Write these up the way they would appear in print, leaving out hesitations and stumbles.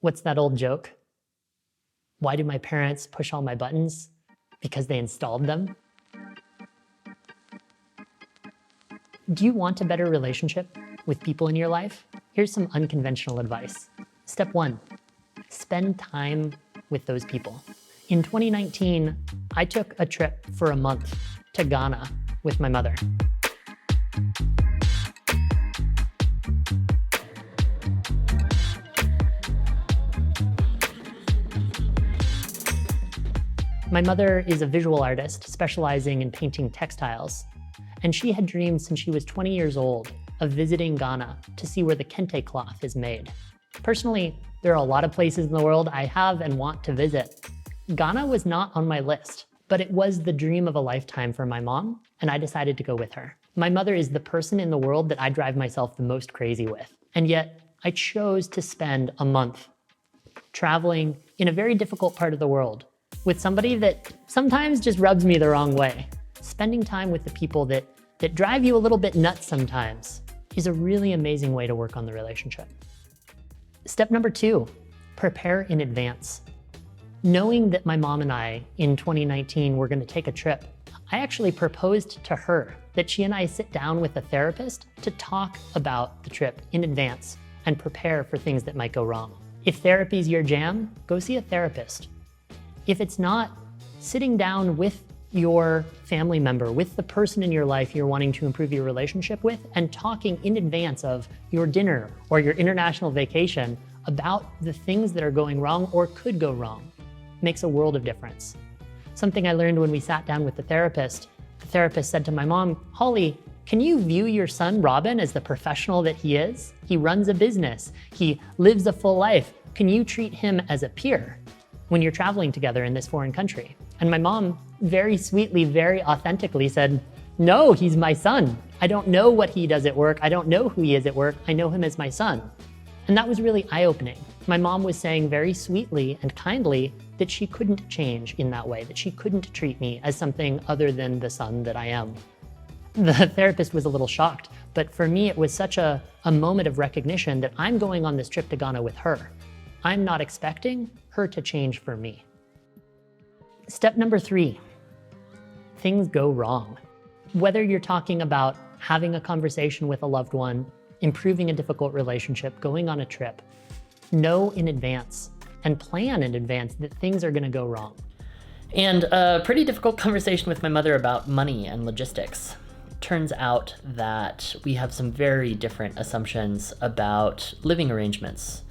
What's that old joke? Why do my parents push all my buttons? Because they installed them. Do you want a better relationship with people in your life? Here's some unconventional advice. Step 1, spend time with those people. In 2019, I took a trip for a month to Ghana with my mother. My mother is a visual artist specializing in painting textiles, and she had dreamed since she was 20 years old of visiting Ghana to see where the kente cloth is made. Personally, there are a lot of places in the world I have and want to visit. Ghana was not on my list, but it was the dream of a lifetime for my mom, and I decided to go with her. My mother is the person in the world that I drive myself the most crazy with, and yet I chose to spend a month traveling in a very difficult part of the world with somebody that sometimes just rubs me the wrong way. Spending time with the people that drive you a little bit nuts sometimes is a really amazing way to work on the relationship. Step number 2, prepare in advance. Knowing that my mom and I in 2019 were going to take a trip, I actually proposed to her that she and I sit down with a therapist to talk about the trip in advance and prepare for things that might go wrong. If therapy's your jam, go see a therapist. If it's not, sitting down with your family member, with the person in your life you're wanting to improve your relationship with, and talking in advance of your dinner or your international vacation about the things that are going wrong or could go wrong makes a world of difference. Something I learned when we sat down with the therapist said to my mom, "Holly, can you view your son Robin as the professional that he is? He runs a business, he lives a full life. Can you treat him as a peer when you're traveling together in this foreign country?" And my mom very sweetly, very authentically said, "No, he's my son. I don't know what he does at work. I don't know who he is at work. I know him as my son." And that was really eye-opening. My mom was saying very sweetly and kindly that she couldn't change in that way, that she couldn't treat me as something other than the son that I am. The therapist was a little shocked, but for me, it was such a moment of recognition that I'm going on this trip to Ghana with her. I'm not expecting her to change for me. Step number 3, things go wrong. Whether you're talking about having a conversation with a loved one, improving a difficult relationship, going on a trip, know in advance and plan in advance that things are gonna go wrong. And a pretty difficult conversation with my mother about money and logistics. Turns out that we have some very different assumptions about living arrangements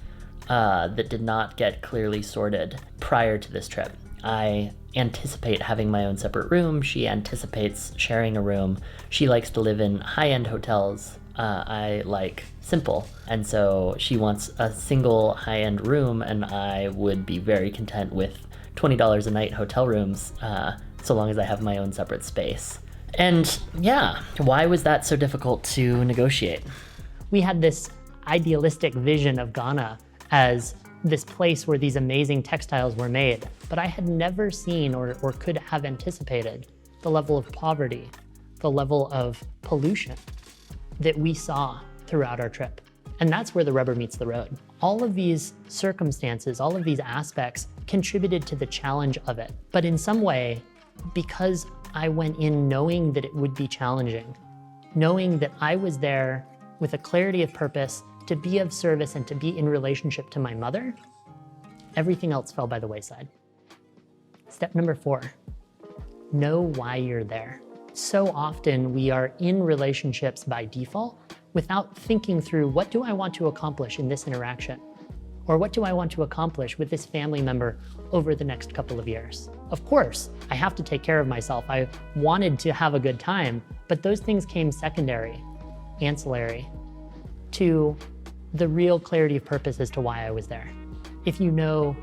that did not get clearly sorted prior to this trip. I anticipate having my own separate room. She anticipates sharing a room. She likes to live in high-end hotels. I like simple. And so she wants a single high-end room, and I would be very content with $20 a night hotel rooms, so long as I have my own separate space. And yeah, why was that so difficult to negotiate? We had this idealistic vision of Ghana as this place where these amazing textiles were made, but I had never seen or could have anticipated the level of poverty, the level of pollution that we saw throughout our trip. And that's where the rubber meets the road. All of these circumstances, all of these aspects contributed to the challenge of it. But in some way, because I went in knowing that it would be challenging, knowing that I was there with a clarity of purpose to be of service and to be in relationship to my mother, everything else fell by the wayside. Step number 4, know why you're there. So often we are in relationships by default without thinking through, what do I want to accomplish in this interaction? Or what do I want to accomplish with this family member over the next couple of years? Of course, I have to take care of myself. I wanted to have a good time, but those things came secondary, ancillary to the real clarity of purpose as to why I was there. If you know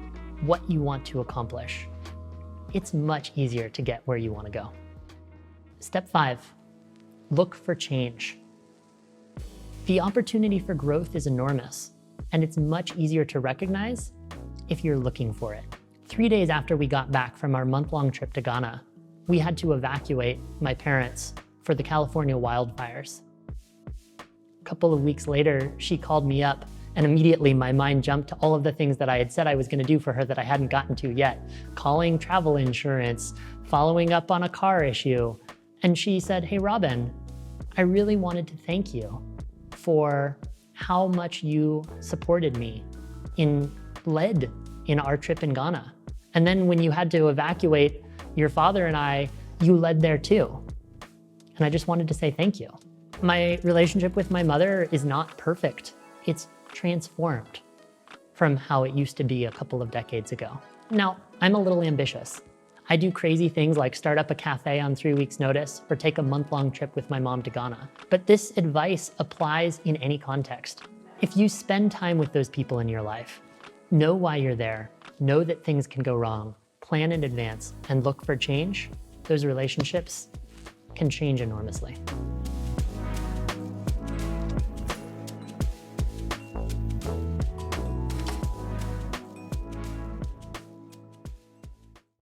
what you want to accomplish, it's much easier to get where you want to go. Step 5, look for change. The opportunity for growth is enormous, and it's much easier to recognize if you're looking for it. 3 days after we got back from our month-long trip to Ghana, we had to evacuate my parents for the California wildfires. A couple of weeks later, she called me up And immediately my mind jumped to all of the things that I had said I was gonna do for her that I hadn't gotten to yet. Calling travel insurance, following up on a car issue. And she said, hey, Robin, I really wanted to thank you for how much you supported me led in our trip in Ghana. And then when you had to evacuate your father and I, you led there too. And I just wanted to say thank you. My relationship with my mother is not perfect. It's transformed from how it used to be a couple of decades ago. Now, I'm a little ambitious. I do crazy things like start up a cafe on 3 weeks' notice or take a month-long trip with my mom to Ghana. But this advice applies in any context. If you spend time with those people in your life, know why you're there, know that things can go wrong, plan in advance, and look for change, those relationships can change enormously.